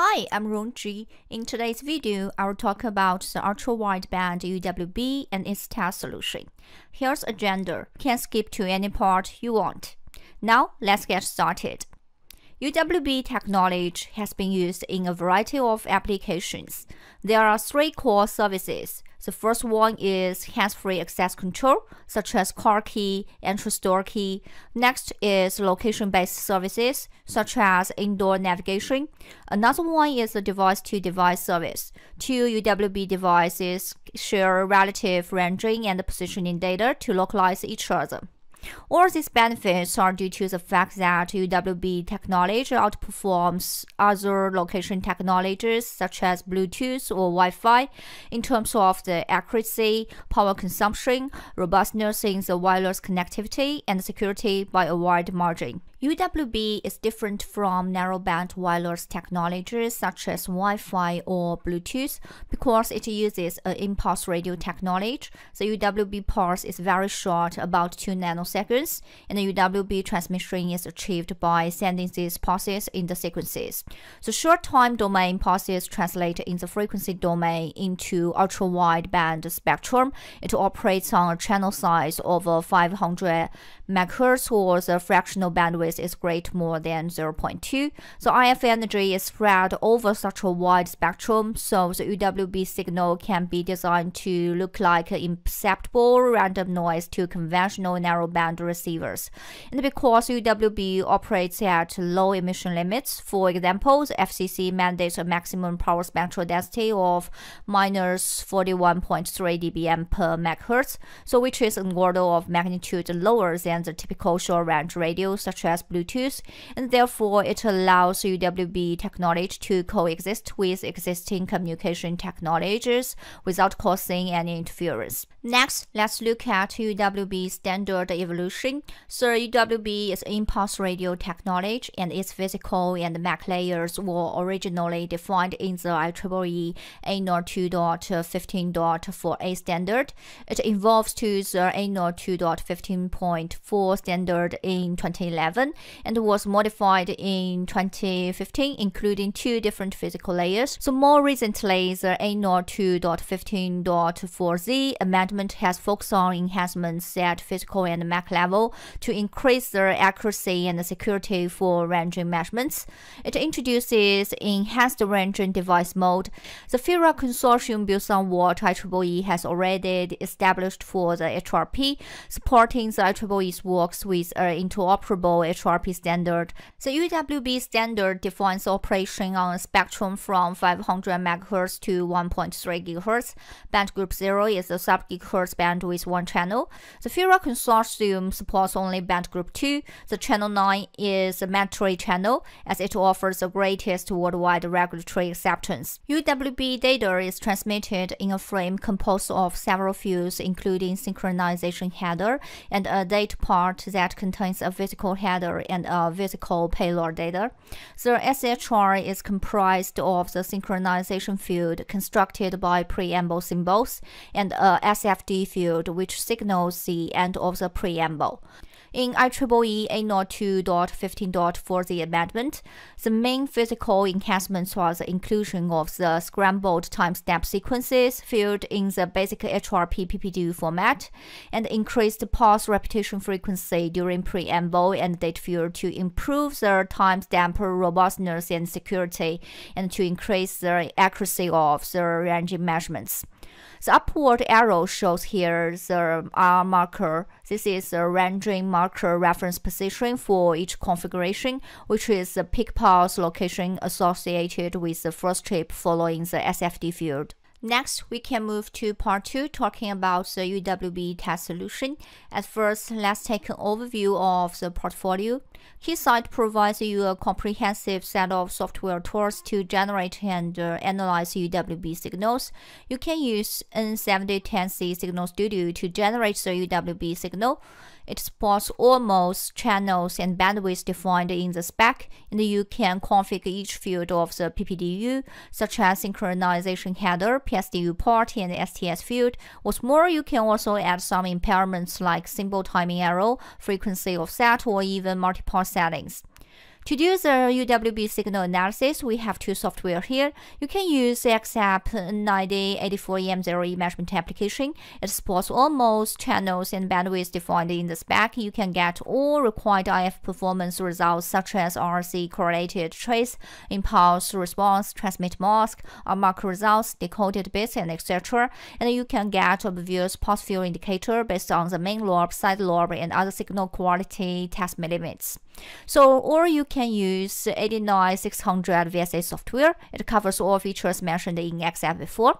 Hi, I'm Rongji. In today's video, I will talk about the ultra-wideband UWB and its test solution. Here's agenda. You can skip to any part you want. Now, let's get started. UWB technology has been used in a variety of applications. There are three core services. The first one is hands-free access control, such as car key, entry store key. Next is location-based services, such as indoor navigation. Another one is the device-to-device service. Two UWB devices share relative ranging and positioning data to localize each other. All these benefits are due to the fact that UWB technology outperforms other location technologies such as Bluetooth or Wi-Fi in terms of the accuracy, power consumption, robustness in the wireless connectivity, and security by a wide margin. UWB is different from narrowband wireless technologies such as Wi-Fi or Bluetooth because it uses an impulse radio technology. The UWB pulse is very short, about 2 nanoseconds, and the UWB transmission is achieved by sending these pulses in the sequences. The short time domain pulses translate in the frequency domain into ultra-wideband spectrum. It operates on a channel size of 500 MHz, or the fractional bandwidth is great more than 0.2. So IF energy is spread over such a wide spectrum, so the UWB signal can be designed to look like imperceptible random noise to conventional narrowband receivers. And because UWB operates at low emission limits, for example, the FCC mandates a maximum power spectral density of minus 41.3 dBm per megahertz, so which is an order of magnitude lower than the typical short-range radio such as Bluetooth, and therefore it allows UWB technology to coexist with existing communication technologies without causing any interference. Next, let's look at UWB standard evolution. So UWB is impulse radio technology, and its physical and MAC layers were originally defined in the IEEE 802.15.4a standard. It evolved to the 802.15.4 standard in 2011 and was modified in 2015, including 2 different physical layers. So more recently, the 802.15.4z amendment has focused on enhancements at physical and MAC level to increase the accuracy and the security for ranging measurements. It introduces enhanced ranging device mode. The FIRA consortium built on what IEEE has already established for the HRP, supporting the IEEE's works with an interoperable HRP standard. The UWB standard defines operation on a spectrum from 500 MHz to 1.3 GHz. Band group 0 is a sub-gigahertz band with 1 channel. The FIRA consortium supports only band group 2. The channel 9 is a mandatory channel as it offers the greatest worldwide regulatory acceptance. UWB data is transmitted in a frame composed of several fields, including synchronization header and a data part that contains a physical header and a physical payload data. The SHR is comprised of the synchronization field constructed by preamble symbols and a SFD field which signals the end of the preamble. In IEEE 802.15.4z amendment, the main physical enhancements was the inclusion of the scrambled timestamp sequences field in the basic HRP PPDU format, and increased pulse repetition frequency during preamble and date field to improve the timestamp robustness and security, and to increase the accuracy of the ranging measurements. The upward arrow shows here the R marker. This is the ranging marker reference position for each configuration, which is the peak pulse location associated with the first chip following the SFD field. Next, we can move to part 2, talking about the UWB test solution. At first, let's take an overview of the portfolio. Keysight provides you a comprehensive set of software tools to generate and analyze UWB signals. You can use N7010C Signal Studio to generate the UWB signal. It supports all modes, channels, and bandwidth defined in the spec, and you can configure each field of the PPDU, such as synchronization header, PSDU port, and STS field. What's more, you can also add some impairments like symbol timing error, frequency offset, or even multiple settings. To do the UWB signal analysis, we have two software here. You can use the XApp N9084EM0E measurement application. It supports almost channels and bandwidth defined in the spec. You can get all required IF performance results such as RC correlated trace, impulse response, transmit mask, mark results, decoded bits, and etc. And you can get obvious pulse field indicator based on the main lobe, side lobe, and other signal quality test limits. Or you can use 89600 VSA software. It covers all features mentioned in XApp before.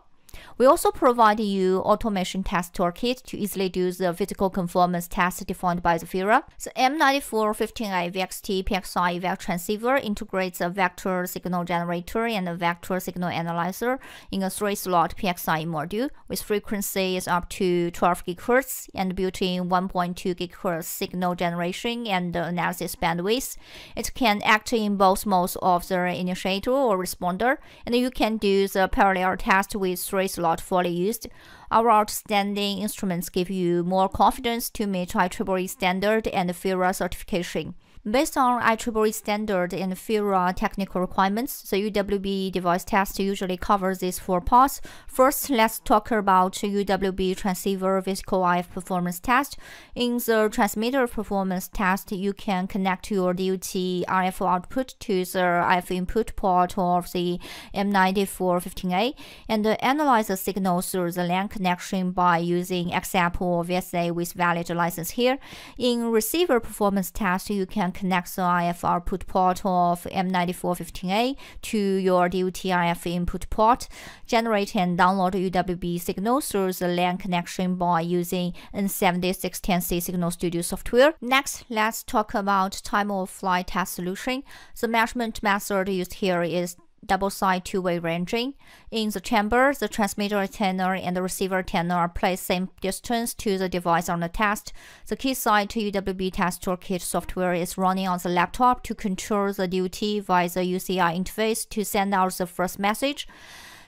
We also provide you automation test toolkit to easily do the physical conformance test defined by the FIRA. The M9415A VXT PXI vector transceiver integrates a vector signal generator and a vector signal analyzer in a 3-slot PXI module with frequencies up to 12 GHz and built-in 1.2 GHz signal generation and analysis bandwidth. It can act in both modes of the initiator or responder, and you can do the parallel test with 3-slot fully used. Our outstanding instruments give you more confidence to meet IEEE standard and FIRA certification. Based on IEEE standard and FIRA technical requirements, the UWB device test usually covers these 4 parts. First, let's talk about UWB transceiver physical IF performance test. In the transmitter performance test, you can connect your DUT RF output to the IF input port of the M9415A and analyze the signal through the LAN connection by using XApp or VSA with valid license here. In receiver performance test, you can connect the IF output port of M9415A to your DUT IF input port, generate and download UWB signals through the LAN connection by using N7610C Signal Studio software. Next, let's talk about time of flight test solution. The measurement method used here is double-side two-way ranging. In the chamber, the transmitter antenna and the receiver antenna are placed same distance to the device on the test. The Keysight UWB test toolkit software is running on the laptop to control the DUT via the UCI interface to send out the first message.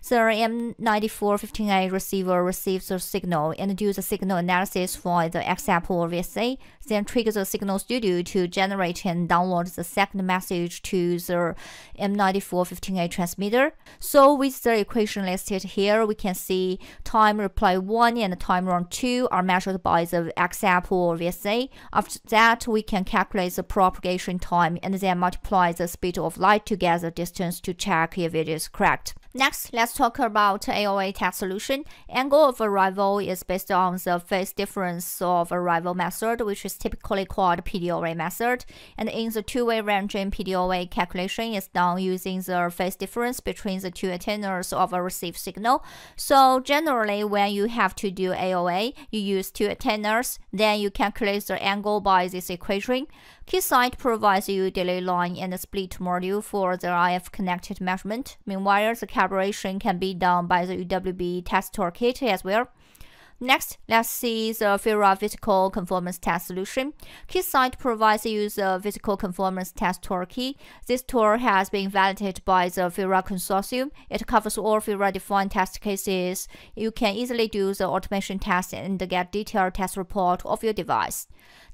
The M9415A receiver receives the signal and does the signal analysis for the XApp or VSA, then triggers the Signal Studio to generate and download the second message to the M9415A transmitter. So with the equation listed here, we can see time reply 1 and time run 2 are measured by the XApp or VSA. After that, we can calculate the propagation time and then multiply the speed of light to get the distance to check if it is correct. Next, let's talk about AOA test solution. Angle of arrival is based on the phase difference of arrival method, which is typically called PDOA method. And in the two-way ranging, PDOA calculation is done using the phase difference between the two antennas of a received signal. So generally, when you have to do AOA, you use two antennas, then you calculate the angle by this equation. Keysight provides you delay line and a split module for the IF connected measurement. Meanwhile, the calibration can be done by the UWB test toolkit as well. Next, let's see the FIRA physical conformance test solution. Keysight provides you the physical conformance test toolkit. This tool has been validated by the FIRA consortium. It covers all FIRA-defined test cases. You can easily do the automation test and get detailed test report of your device.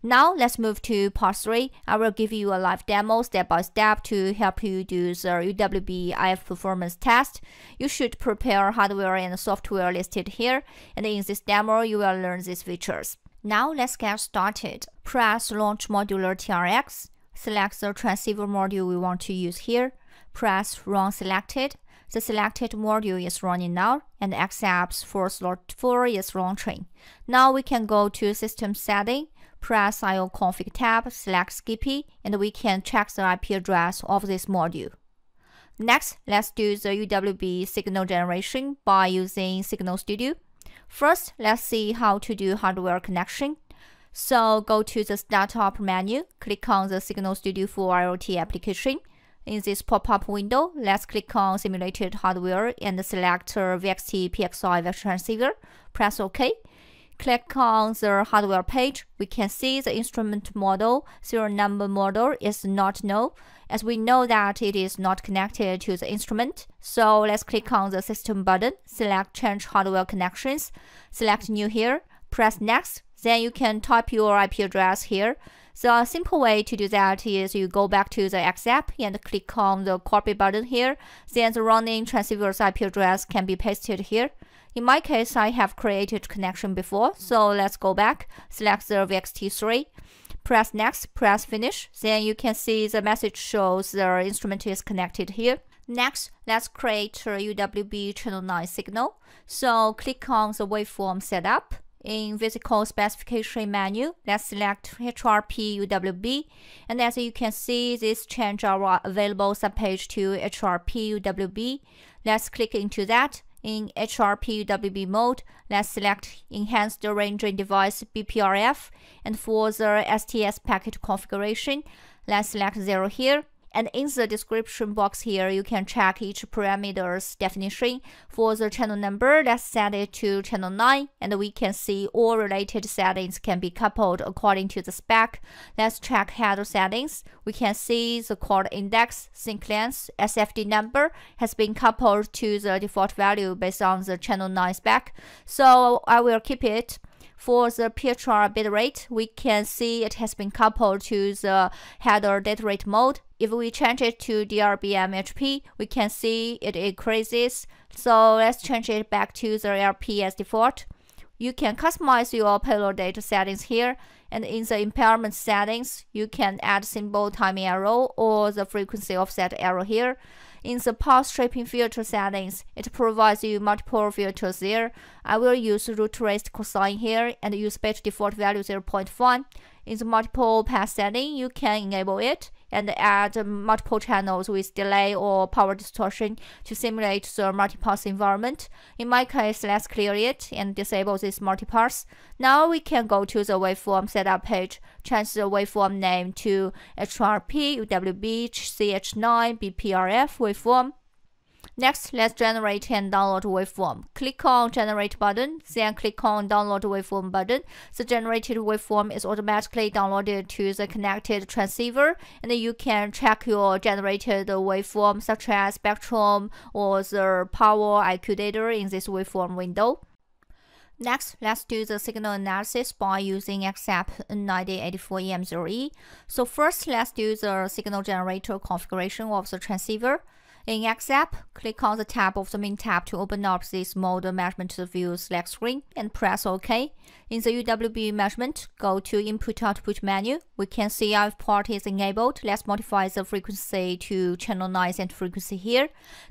Now, let's move to part 3. I will give you a live demo step by step to help you do the UWB IF performance test. You should prepare hardware and software listed here, and in this demo, you will learn these features. Now, let's get started. Press Launch Modular TRX. Select the transceiver module we want to use here. Press Run Selected. The selected module is running now, and XApp's for slot 4 is launching. Now we can go to System Setting. Press IO Config tab, select Skippy, and we can check the IP address of this module. Next, let's do the UWB signal generation by using Signal Studio. First, let's see how to do hardware connection. So go to the Startup menu, click on the Signal Studio for IoT application. In this pop-up window, let's click on Simulated Hardware and select VXT PXI vector transceiver. Press OK. Click on the hardware page. We can see the instrument model, serial number model is not known, as we know that it is not connected to the instrument. So let's click on the System button, select Change Hardware Connections, select New here, press Next. Then you can type your IP address here. So a simple way to do that is you go back to the XApp and click on the copy button here. Then the running transceiver's IP address can be pasted here. In my case, I have created connection before, so let's go back, select the VXT3, press next, press finish. Then you can see the message shows the instrument is connected here. Next, let's create a UWB channel 9 signal. So click on the waveform setup. In physical specification menu, let's select HRP UWB, and as you can see, this change our available subpage to HRP UWB. Let's click into that. In HRP UWB mode, let's select Enhanced Ranging Device BPRF, and for the STS packet configuration, let's select 0 here. And in the description box here, you can check each parameter's definition. For the channel number, let's set it to channel 9, and we can see all related settings can be coupled according to the spec. Let's check header settings. We can see the chord index, sync length, SFD number has been coupled to the default value based on the channel 9 spec. So I will keep it. For the PHR bitrate, we can see it has been coupled to the header data rate mode. If we change it to DRBM HP, we can see it increases. So let's change it back to the LP as default. You can customize your payload data settings here, and in the impairment settings, you can add symbol timing arrow or the frequency offset arrow here. In the pulse shaping filter settings, it provides you multiple filters there. I will use root raised cosine here and use batch default value 0.1. In the multiple pass setting, you can enable it and add multiple channels with delay or power distortion to simulate the multipass environment. In my case, let's clear it and disable this multipass. Now we can go to the waveform setup page, change the waveform name to HRP UWB CH9 BPRF waveform. Next, let's generate and download waveform. Click on Generate button, then click on Download waveform button. The generated waveform is automatically downloaded to the connected transceiver, and you can check your generated waveform such as spectrum or the power IQ data in this waveform window. Next, let's do the signal analysis by using XApp N9084EM0E. So first, let's do the signal generator configuration of the transceiver. In XApp, click on the tab of the main tab to open up this mode measurement view select screen and press OK. In the UWB measurement, go to Input-Output menu. We can see if port is enabled. Let's modify the frequency to channel 9 center frequency here.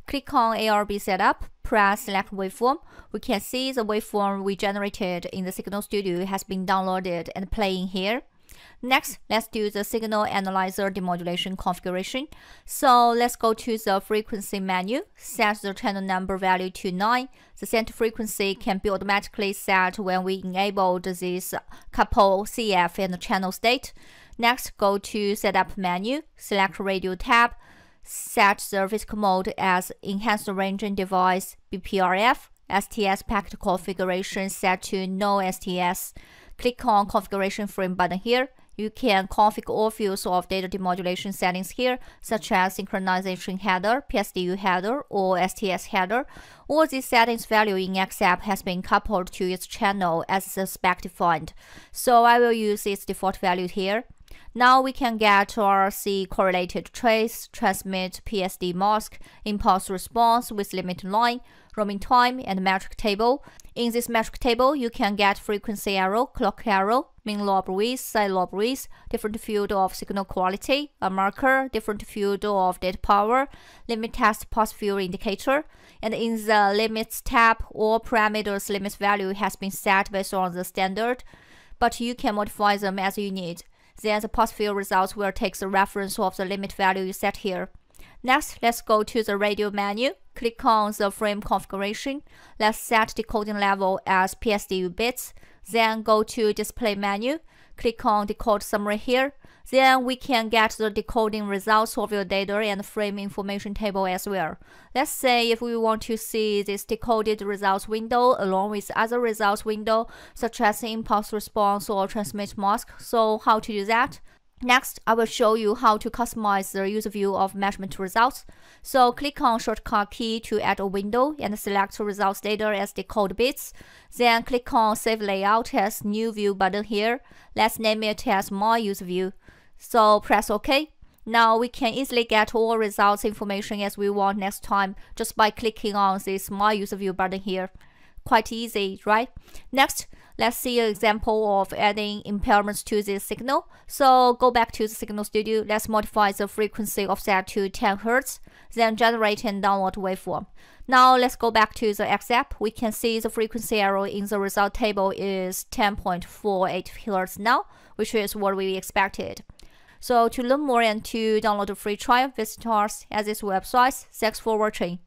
Click on ARB setup, press Select Waveform. We can see the waveform we generated in the Signal Studio has been downloaded and playing here. Next, let's do the signal analyzer demodulation configuration. So let's go to the frequency menu, set the channel number value to 9. The center frequency can be automatically set when we enabled this couple CF and channel state. Next, go to setup menu, select radio tab, set the physical mode as enhanced ranging device BPRF, STS packet configuration set to no STS. Click on configuration frame button here. You can configure all fields of data demodulation settings here, such as synchronization header, PSDU header, or STS header. All these settings value in XApp has been coupled to its channel as the spec defined. So I will use its default value here. Now we can get or see correlated trace, transmit PSD mask, impulse response with limit line, roaming time, and metric table. In this metric table, you can get frequency arrow, clock arrow, mean lobe width, side lobe width, different field of signal quality, a marker, different field of data power, limit test pulse field indicator, and in the limits tab, all parameters limit value has been set based on the standard, but you can modify them as you need. Then the pulse field results will take the reference of the limit value you set here. Next, let's go to the radio menu. Click on the frame configuration. Let's set decoding level as PSDU bits. Then go to display menu. Click on decode summary here. Then we can get the decoding results of your data and frame information table as well. Let's say if we want to see this decoded results window along with other results window, such as impulse response or transmit mask. So how to do that? Next, I will show you how to customize the user view of measurement results. So click on shortcut key to add a window and select results data as the code bits. Then click on Save Layout as New View button here. Let's name it as My User View. So press OK. Now we can easily get all results information as we want next time just by clicking on this My User View button here. Quite easy, right? Next, let's see an example of adding impairments to this signal. So go back to the Signal Studio. Let's modify the frequency offset to 10 Hz. Then generate and download waveform. Now let's go back to the XApp. We can see the frequency error in the result table is 10.48 Hz now, which is what we expected. So to learn more and to download a free trial, visit us at this website. Thanks for watching.